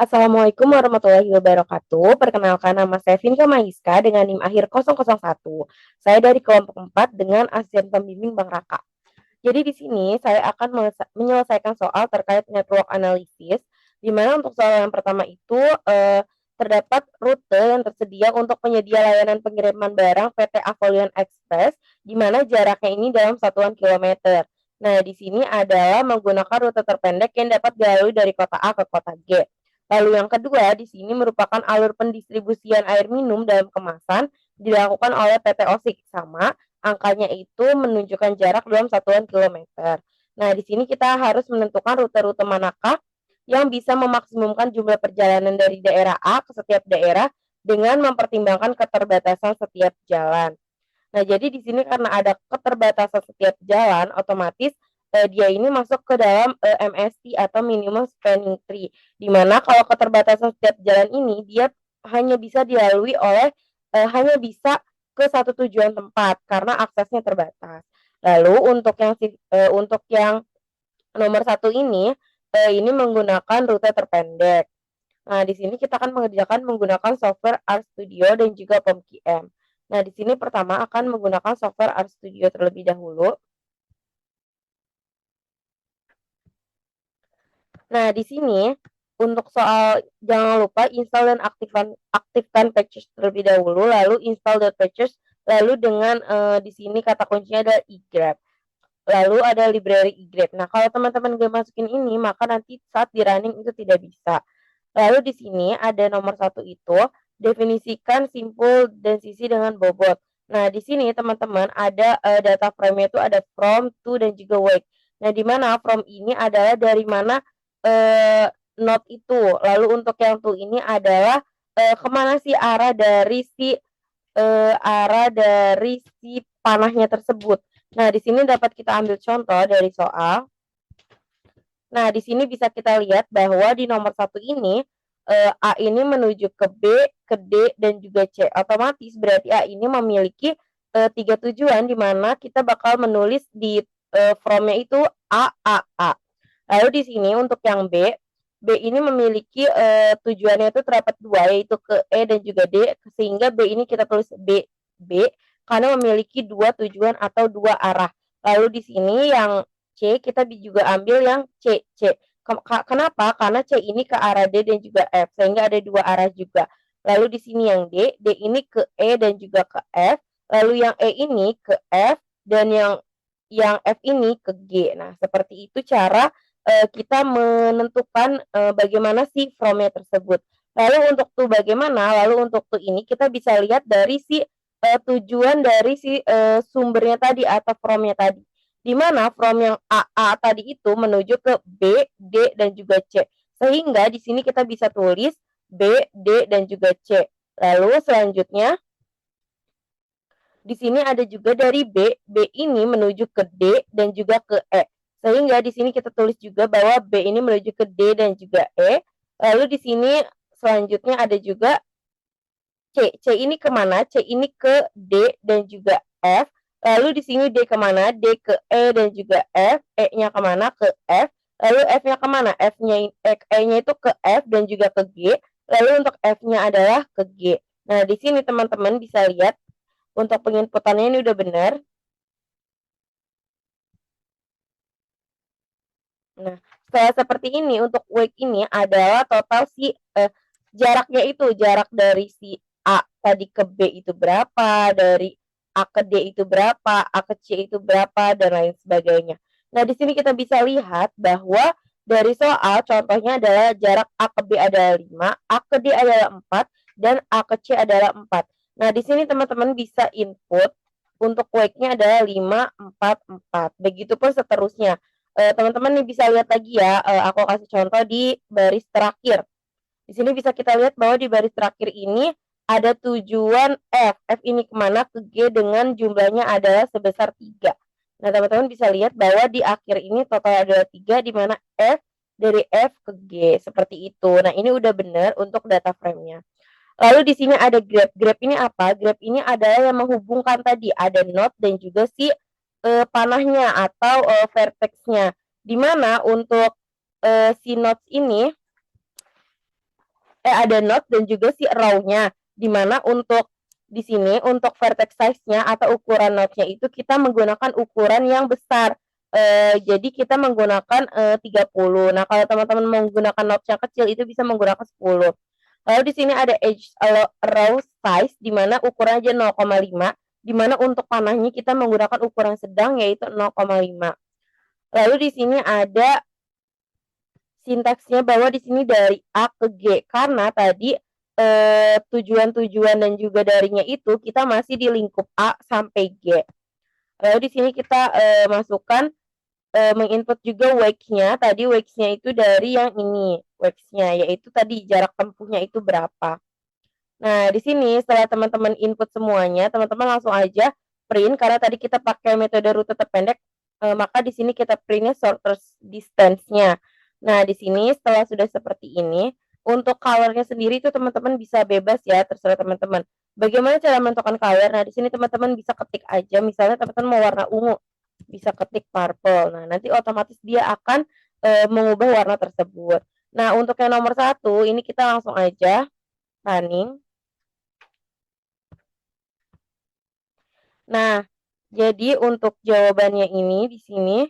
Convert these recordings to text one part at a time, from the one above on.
Assalamualaikum warahmatullahi wabarakatuh. Perkenalkan nama saya Vinka Mahiska dengan NIM akhir 001. Saya dari kelompok 4 dengan asisten pembimbing Bang Raka. Jadi di sini saya akan menyelesaikan soal terkait network analysis, di mana untuk soal yang pertama itu terdapat rute yang tersedia untuk penyedia layanan pengiriman barang PT Avolion Express, di mana jaraknya ini dalam satuan kilometer. Nah, di sini adalah menggunakan rute terpendek yang dapat dilalui dari kota A ke kota G. Lalu yang kedua, di sini merupakan alur pendistribusian air minum dalam kemasan dilakukan oleh PT Osik sama angkanya itu menunjukkan jarak dalam satuan kilometer. Nah, di sini kita harus menentukan rute-rute manakah yang bisa memaksimumkan jumlah perjalanan dari daerah A ke setiap daerah dengan mempertimbangkan keterbatasan setiap jalan. Nah, jadi di sini karena ada keterbatasan setiap jalan, otomatis dia ini masuk ke dalam MST atau minimum spanning tree. Di mana kalau keterbatasan setiap jalan ini dia hanya bisa dilalui oleh hanya bisa ke satu tujuan tempat karena aksesnya terbatas. Lalu untuk yang nomor satu ini menggunakan rute terpendek. Nah, di sini kita akan mengerjakan menggunakan software RStudio dan juga PomKM. Nah, di sini pertama akan menggunakan software RStudio terlebih dahulu. Nah, di sini untuk soal jangan lupa install dan aktifkan patches terlebih dahulu, lalu install.patches, lalu dengan di sini kata kuncinya adalah egrep. Lalu ada library egrep. Nah, kalau teman-teman gak masukin ini, maka nanti saat di running itu tidak bisa. Lalu di sini ada nomor satu itu, definisikan simpul dan sisi dengan bobot. Nah, di sini teman-teman ada data frame-nya itu ada from, to, dan juga wake. Nah, di mana from ini adalah dari mana node itu. Lalu untuk yang to ini adalah kemana sih arah dari si panahnya tersebut. Nah, di sini dapat kita ambil contoh dari soal. Nah, di sini bisa kita lihat bahwa di nomor satu ini A ini menuju ke B, ke D, dan juga C. Otomatis berarti A ini memiliki tiga tujuan di mana kita bakal menulis di from-nya itu A, A, A. Lalu di sini untuk yang B, B ini memiliki tujuannya itu terdapat dua, yaitu ke E dan juga D, sehingga B ini kita tulis B, B, karena memiliki dua tujuan atau dua arah. Lalu di sini yang C kita juga ambil yang C, C. Kenapa? Karena C ini ke arah D dan juga F, sehingga ada dua arah juga. Lalu di sini yang D, D ini ke E dan juga ke F, lalu yang E ini ke F, dan yang F ini ke G. Nah, seperti itu cara kita menentukan bagaimana si from-nya tersebut. Lalu untuk tuh bagaimana? Lalu untuk tuh ini kita bisa lihat dari si tujuan dari si sumbernya tadi atau from-nya tadi. Di mana from yang A tadi itu menuju ke B, D, dan juga C. Sehingga di sini kita bisa tulis B, D, dan juga C. Lalu selanjutnya di sini ada juga dari B, B ini menuju ke D dan juga ke E. Sehingga di sini kita tulis juga bahwa B ini menuju ke D dan juga E. Lalu di sini selanjutnya ada juga C. C ini kemana? C ini ke D dan juga F. Lalu di sini D kemana? D ke E dan juga F. E-nya kemana? Ke F. Lalu F-nya kemana? E-nya itu ke F dan juga ke G. Lalu untuk F-nya adalah ke G. Nah, di sini teman-teman bisa lihat untuk penginputannya ini udah benar. Nah, setelah seperti ini untuk wake ini adalah total si jaraknya itu, jarak dari si A tadi ke B itu berapa, dari A ke D itu berapa, A ke C itu berapa, dan lain sebagainya. Nah, di sini kita bisa lihat bahwa dari soal contohnya adalah jarak A ke B adalah 5, A ke D adalah 4, dan A ke C adalah 4. Nah, di sini teman-teman bisa input untuk wake-nya adalah 5, 4, 4. Begitupun seterusnya. Teman-teman nih bisa lihat lagi ya, aku kasih contoh di baris terakhir. Di sini bisa kita lihat bahwa di baris terakhir ini ada tujuan F. F ini kemana? Ke G dengan jumlahnya adalah sebesar 3. Nah, teman-teman bisa lihat bahwa di akhir ini total ada 3, di mana F dari F ke G. Seperti itu. Nah, ini udah benar untuk data frame-nya. Lalu di sini ada grab. Grab ini apa? Grab ini adalah yang menghubungkan tadi. Ada node dan juga si panahnya atau vertexnya. Di mana untuk si nodes ini ada not dan juga si row-nya, dimana untuk di sini untuk vertex size-nya atau ukuran notnya itu kita menggunakan ukuran yang besar. Jadi kita menggunakan 30. Nah, kalau teman-teman menggunakan not yang kecil itu bisa menggunakan 10. Lalu di sini ada edge row size di mana ukurannya aja 0,5, di mana untuk panahnya kita menggunakan ukuran sedang yaitu 0,5. Lalu di sini ada sintaksnya bahwa di sini dari A ke G karena tadi tujuan-tujuan dan juga darinya itu kita masih di lingkup A sampai G. Lalu di sini kita masukkan menginput juga wax-nya. Tadi wax-nya itu dari yang ini, wax-nya yaitu tadi jarak tempuhnya itu berapa. Nah, di sini setelah teman-teman input semuanya, teman-teman langsung aja print karena tadi kita pakai metode rute terpendek, maka di sini kita printnya shortest distance-nya. Nah, di sini setelah sudah seperti ini, untuk color-nya sendiri itu teman-teman bisa bebas ya, terserah teman-teman. Bagaimana cara menentukan color? Nah, di sini teman-teman bisa ketik aja, misalnya teman-teman mau warna ungu, bisa ketik purple. Nah, nanti otomatis dia akan mengubah warna tersebut. Nah, untuk yang nomor 1, ini kita langsung aja running. Nah, jadi untuk jawabannya ini di sini,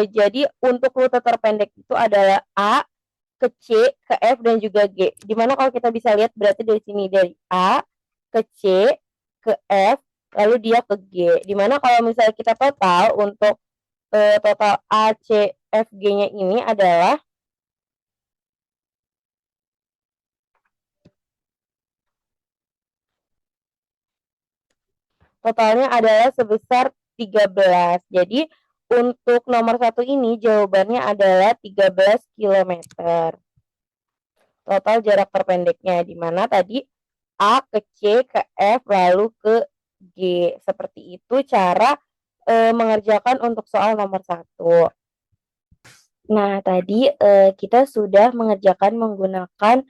jadi untuk rute terpendek itu adalah A ke C ke F dan juga G. Dimana kalau kita bisa lihat berarti dari sini dari A ke C ke F lalu dia ke G. Dimana kalau misalnya kita total untuk total A C F G-nya ini adalah totalnya adalah sebesar 13. Jadi untuk nomor 1 ini jawabannya adalah 13 km. Total jarak terpendeknya di mana tadi A ke C ke F lalu ke G. Seperti itu cara mengerjakan untuk soal nomor 1. Nah, tadi kita sudah mengerjakan menggunakan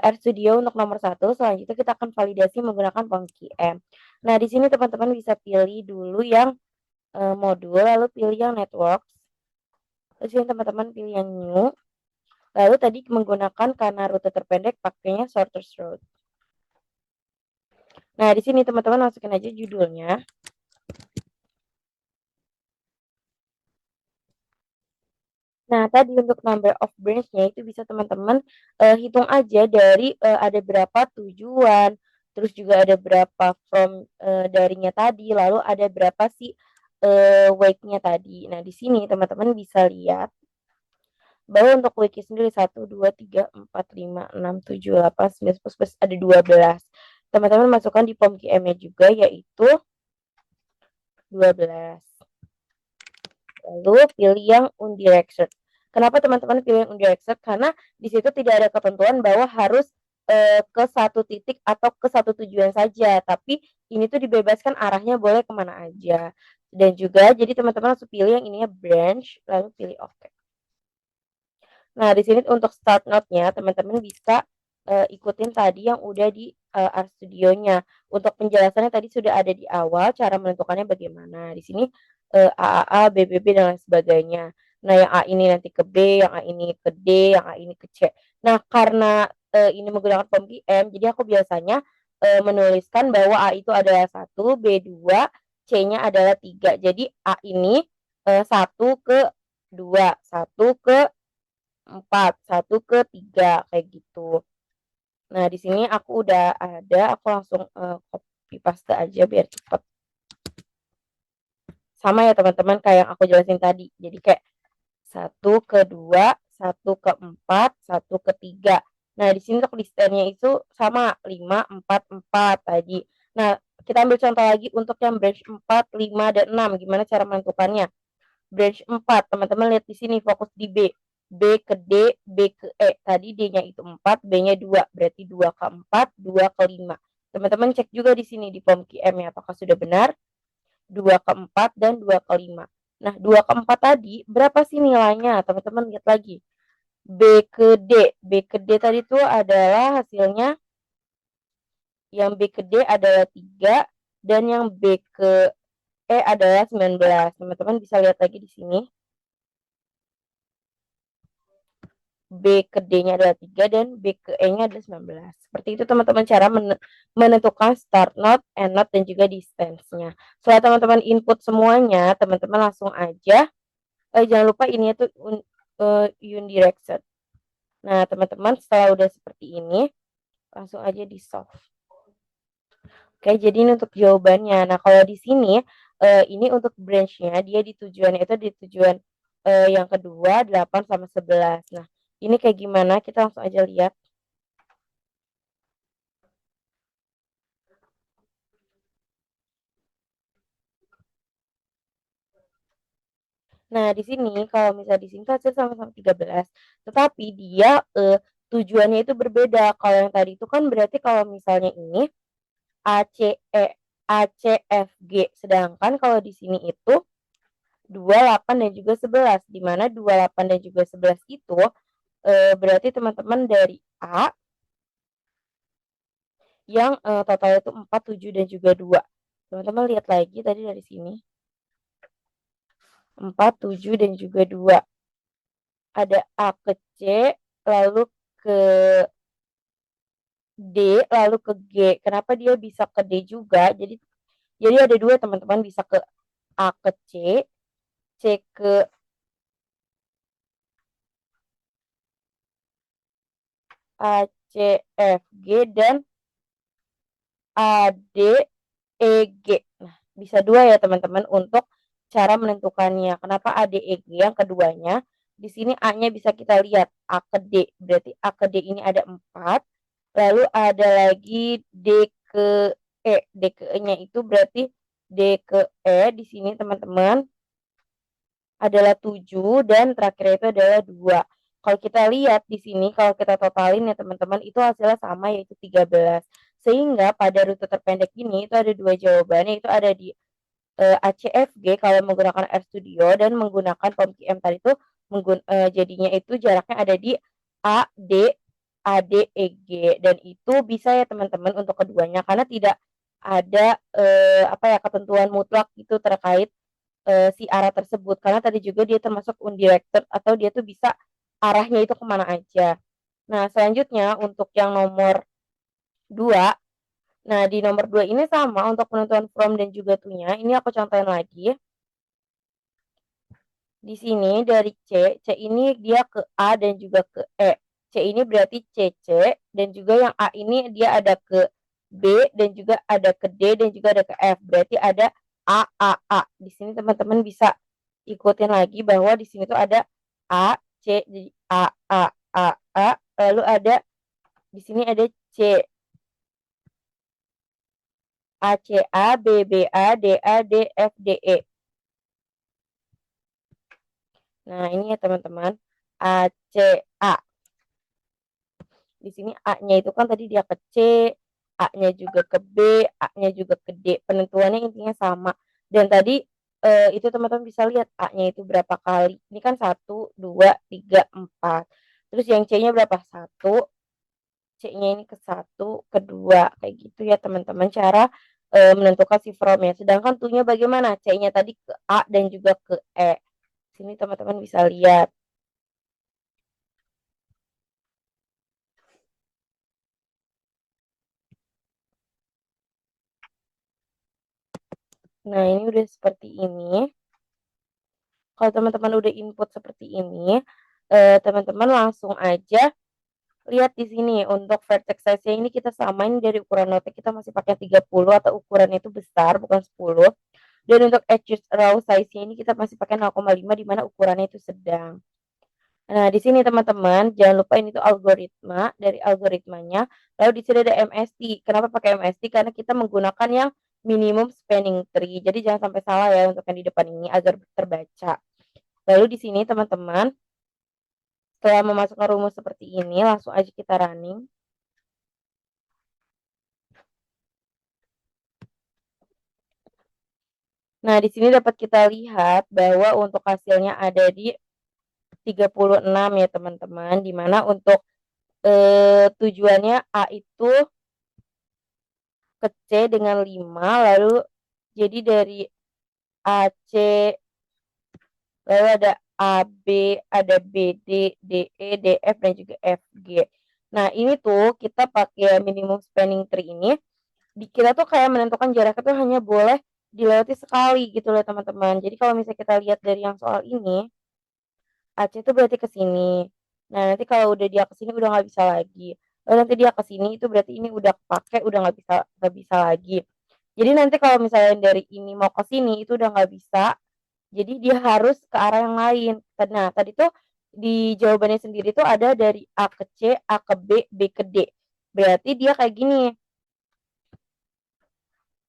RStudio untuk nomor 1. Selanjutnya kita akan validasi menggunakan POMQM. Nah, di sini teman-teman bisa pilih dulu yang modul, lalu pilih yang networks. Terus ini teman-teman pilih yang new. Lalu tadi menggunakan karena rute terpendek pakainya shortest route. Nah, di sini teman-teman masukin aja judulnya. Nah, tadi untuk number of branch-nya itu bisa teman-teman hitung aja dari ada berapa tujuan, terus juga ada berapa from darinya tadi, lalu ada berapa sih wake-nya tadi. Nah, di sini teman-teman bisa lihat bahwa untuk wake sendiri 1, 2, 3, 4, 5, 6, 7, 8, 9, 10, 11, ada 12. Teman-teman masukkan di POMQM-nya juga yaitu 12. Lalu pilih yang undirected. Kenapa teman-teman pilih yang undirected? Karena di situ tidak ada ketentuan bahwa harus ke satu titik atau ke satu tujuan saja, tapi ini tuh dibebaskan arahnya boleh kemana aja. Dan juga jadi teman-teman harus pilih yang ininya branch, lalu pilih OK. Nah, di sini untuk start note-nya teman-teman bisa ikutin tadi yang udah di RStudio-nya. Untuk penjelasannya tadi sudah ada di awal, cara menentukannya bagaimana. Di sini AAA, BBB dan lain sebagainya. Nah, yang A ini nanti ke B, yang A ini ke D, yang A ini ke C. Nah, karena ini menggunakan POMQM, jadi aku biasanya menuliskan bahwa A itu adalah 1, B 2, C-nya adalah 3. Jadi A ini 1 ke 2, 1 ke 4, 1 ke 3 kayak gitu. Nah, di sini aku udah ada, aku langsung copy paste aja biar cepet. Sama ya teman-teman kayak yang aku jelasin tadi. Jadi kayak 1 ke 2, 1 ke 4, 1 ke 3. Nah, di sini untuk listennya itu sama 5, 4, 4 tadi. Nah, kita ambil contoh lagi untuk yang branch 4, 5, dan 6. Gimana cara menentukannya? Branch 4, teman-teman lihat di sini fokus di B. B ke D, B ke E. Tadi D-nya itu 4, B-nya 2. Berarti 2 ke 4, 2 ke 5. Teman-teman cek juga di sini di POMQM-nya apakah sudah benar. 2 ke 4 dan 2 ke 5. Nah, 2 ke 4 tadi berapa sih nilainya? Teman-teman lihat lagi. B ke D. B ke D tadi itu adalah hasilnya yang B ke D adalah 3 dan yang B ke E adalah 19. Teman-teman bisa lihat lagi di sini. B ke D-nya adalah 3 dan B ke E-nya adalah 19. Seperti itu teman-teman cara menentukan start node, end node, dan juga distance-nya. Setelah teman-teman input semuanya, teman-teman langsung aja, jangan lupa ini itu unidirectional. Nah, teman-teman setelah udah seperti ini, langsung aja di solve. Oke, jadi ini untuk jawabannya. Nah, kalau di sini ini untuk branch-nya dia di tujuannya itu di tujuan yang kedua 8 sama 11. Nah, ini kayak gimana? Kita langsung aja lihat. Nah, di sini kalau misalnya di sini tuh hasil sama-sama 13, tetapi dia tujuannya itu berbeda. Kalau yang tadi itu kan berarti kalau misalnya ini ACFG, sedangkan kalau di sini itu 28 dan juga 11, di mana 28 dan juga 11 itu berarti teman-teman dari A yang total itu 4, 7, dan juga 2. Teman-teman lihat lagi tadi dari sini. 4, 7, dan juga 2. Ada A ke C, lalu ke D, lalu ke G. Kenapa dia bisa ke D juga? Jadi ada 2 teman-teman, bisa ke A ke C, C ke A, C, F, G, dan A, D, E, G. Nah, bisa 2 ya teman-teman untuk cara menentukannya. Kenapa A, D, E, G yang keduanya? Di sini A-nya bisa kita lihat A ke D. Berarti A ke D ini ada 4. Lalu ada lagi D ke E. D ke E-nya itu berarti D ke E di sini teman-teman adalah 7 dan terakhir itu adalah 2. Kalau kita lihat di sini, kalau kita totalin ya teman-teman, itu hasilnya sama yaitu 13. Sehingga pada rute terpendek ini itu ada 2 jawabannya, itu ada di ACFG kalau menggunakan RStudio dan menggunakan POMQM tadi itu jadinya itu jaraknya ada di AD ADEG, dan itu bisa ya teman-teman untuk keduanya karena tidak ada apa ya ketentuan mutlak itu terkait si arah tersebut karena tadi juga dia termasuk undirected atau dia tuh bisa arahnya itu kemana aja. Nah, selanjutnya untuk yang nomor 2. Nah, di nomor 2 ini sama untuk penentuan from dan juga to-nya. Ini aku contohin lagi. Di sini dari C ini dia ke A dan juga ke E. C ini berarti CC dan juga yang A ini dia ada ke B dan juga ada ke D dan juga ada ke F. Berarti ada A. Di sini teman-teman bisa ikutin lagi bahwa di sini tuh ada A, C, jadi A, lalu ada di sini ada C. ACA, BBA, DA, DF, DE. Nah, ini ya teman-teman, ACA. Di sini A-nya itu kan tadi dia ke C, A-nya juga ke B, A-nya juga ke D. Penentuannya intinya sama. Dan tadi itu teman-teman bisa lihat A-nya itu berapa kali. Ini kan 1, 2, 3, 4. Terus yang C-nya berapa? 1. C-nya ini ke 1, ke 2. Kayak gitu ya teman-teman cara menentukan si from-nya. Sedangkan to-nya bagaimana? C-nya tadi ke A dan juga ke E. Sini teman-teman bisa lihat. Nah, ini udah seperti ini. Kalau teman-teman udah input seperti ini, teman-teman langsung aja lihat di sini untuk vertex size-nya ini kita samain dari ukuran note kita masih pakai 30 atau ukurannya itu besar bukan 10. Dan untuk edges row size-nya ini kita masih pakai 0,5 di mana ukurannya itu sedang. Nah, di sini teman-teman jangan lupa ini tuh algoritma dari algoritmanya. Lalu di sini ada MST. Kenapa pakai MST? Karena kita menggunakan yang minimum spanning tree. Jadi jangan sampai salah ya untuk yang di depan ini agar terbaca. Lalu di sini teman-teman setelah memasukkan rumus seperti ini, langsung aja kita running. Nah, di sini dapat kita lihat bahwa untuk hasilnya ada di 36 ya teman-teman, dimana untuk tujuannya A itu ke C dengan 5, lalu jadi dari AC, lalu ada A, B, ada B, D, E, D, F, dan juga F, G. Nah, ini tuh kita pakai minimum spanning tree ini, kita tuh kayak menentukan jaraknya tuh hanya boleh dilewati sekali gitu loh teman-teman. Jadi kalau misalnya kita lihat dari yang soal ini, AC itu berarti ke sini. Nah, nanti kalau udah dia ke sini udah nggak bisa lagi. Lalu nanti dia ke sini itu berarti ini udah pakai, udah nggak bisa lagi. Jadi nanti kalau misalnya dari ini mau ke sini itu udah nggak bisa. Jadi dia harus ke arah yang lain. Nah, tadi tuh di jawabannya sendiri tuh ada dari A ke C, A ke B, B ke D. Berarti dia kayak gini.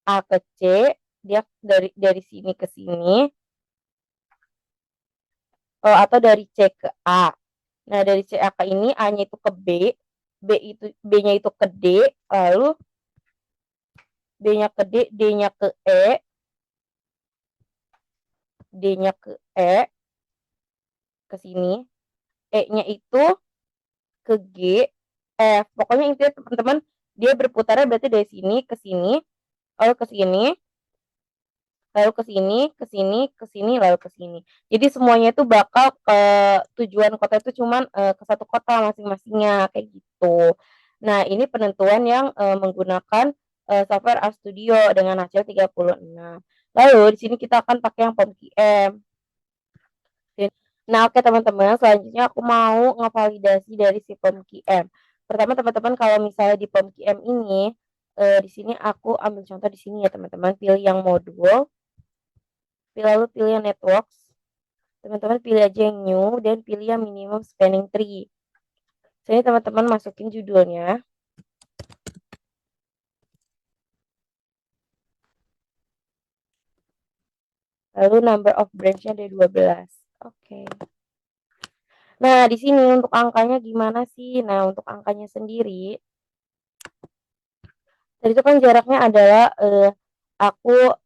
A ke C, dia dari sini ke sini, atau dari C ke A. Nah, dari C A ke ini A-nya itu ke B, B-nya itu ke D, lalu B-nya ke D, D-nya ke E, D-nya ke E, ke sini, E-nya itu ke G, F. Pokoknya intinya teman-teman, dia berputarnya berarti dari sini ke sini, lalu ke sini, lalu ke sini, ke sini, ke sini, lalu ke sini. Jadi semuanya itu bakal ke tujuan kota itu cuman ke satu kota masing-masingnya kayak gitu. Nah, ini penentuan yang menggunakan software RStudio dengan hasil 36. Lalu di sini kita akan pakai yang POMQM. Nah, oke teman-teman, selanjutnya aku mau ngevalidasi dari si POMQM. Pertama teman-teman kalau misalnya di POMQM ini di sini aku ambil contoh di sini ya teman-teman, pilih yang modul, lalu pilih yang networks, teman-teman pilih aja yang new dan pilih yang minimum spanning tree. Sini teman-teman masukin judulnya, lalu number of branch-nya ada 12. Oke. Nah, di sini untuk angkanya gimana sih? Nah, untuk angkanya sendiri, tadi itu kan jaraknya adalah aku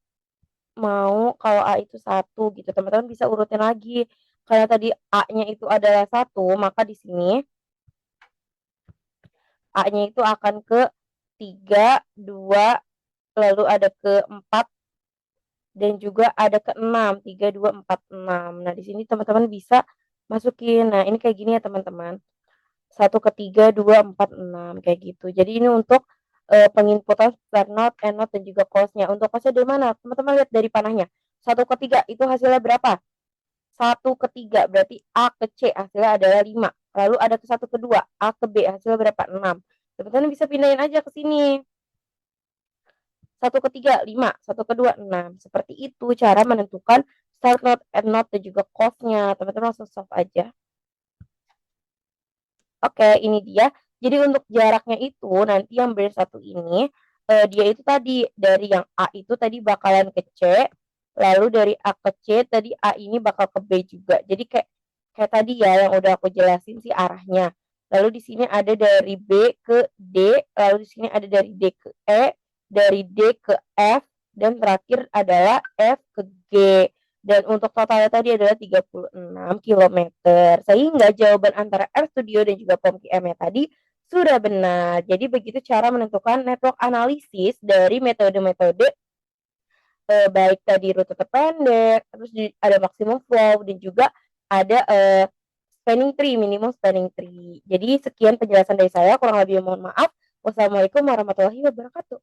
mau kalau A itu 1 gitu. Teman-teman bisa urutin lagi. Karena tadi A-nya itu adalah 1, maka di sini A-nya itu akan ke 3, 2, lalu ada ke 4, dan juga ada ke 6, 3, 2, 4, 6. Nah, di sini teman-teman bisa masukin. Nah, ini kayak gini ya teman-teman. 1 ke 3, 2, 4, 6 kayak gitu. Jadi ini untuk penginputan start node, end node, dan juga close-nya. Untuk close-nya dari mana? Teman-teman lihat dari panahnya. 1 ke 3 itu hasilnya berapa? 1 ke 3 berarti A ke C hasilnya adalah 5. Lalu ada ke 1 ke 2, A ke B hasilnya berapa? 6. Teman-teman bisa pindahin aja ke sini. 1 ke 3, 5. 1 ke 2, 6. Seperti itu cara menentukan start node, end node, dan juga close-nya. Teman-teman langsung solve aja. Oke, ini dia. Jadi untuk jaraknya itu nanti yang branch 1 ini dia itu tadi dari yang A itu tadi bakalan ke C, lalu dari A ke C tadi A ini bakal ke B juga. Jadi kayak kayak tadi ya yang udah aku jelasin sih arahnya. Lalu di sini ada dari B ke D, lalu di sini ada dari D ke E, dari D ke F, dan terakhir adalah F ke G. Dan untuk totalnya tadi adalah 36 kilometer. Sehingga jawaban antara RStudio dan juga POMQM-nya tadi sudah benar. Jadi begitu cara menentukan network analisis dari metode-metode baik tadi rute terpendek, terus ada maximum flow, dan juga ada spanning tree, minimum spanning tree. Jadi sekian penjelasan dari saya, kurang lebih mohon maaf. Wassalamualaikum warahmatullahi wabarakatuh.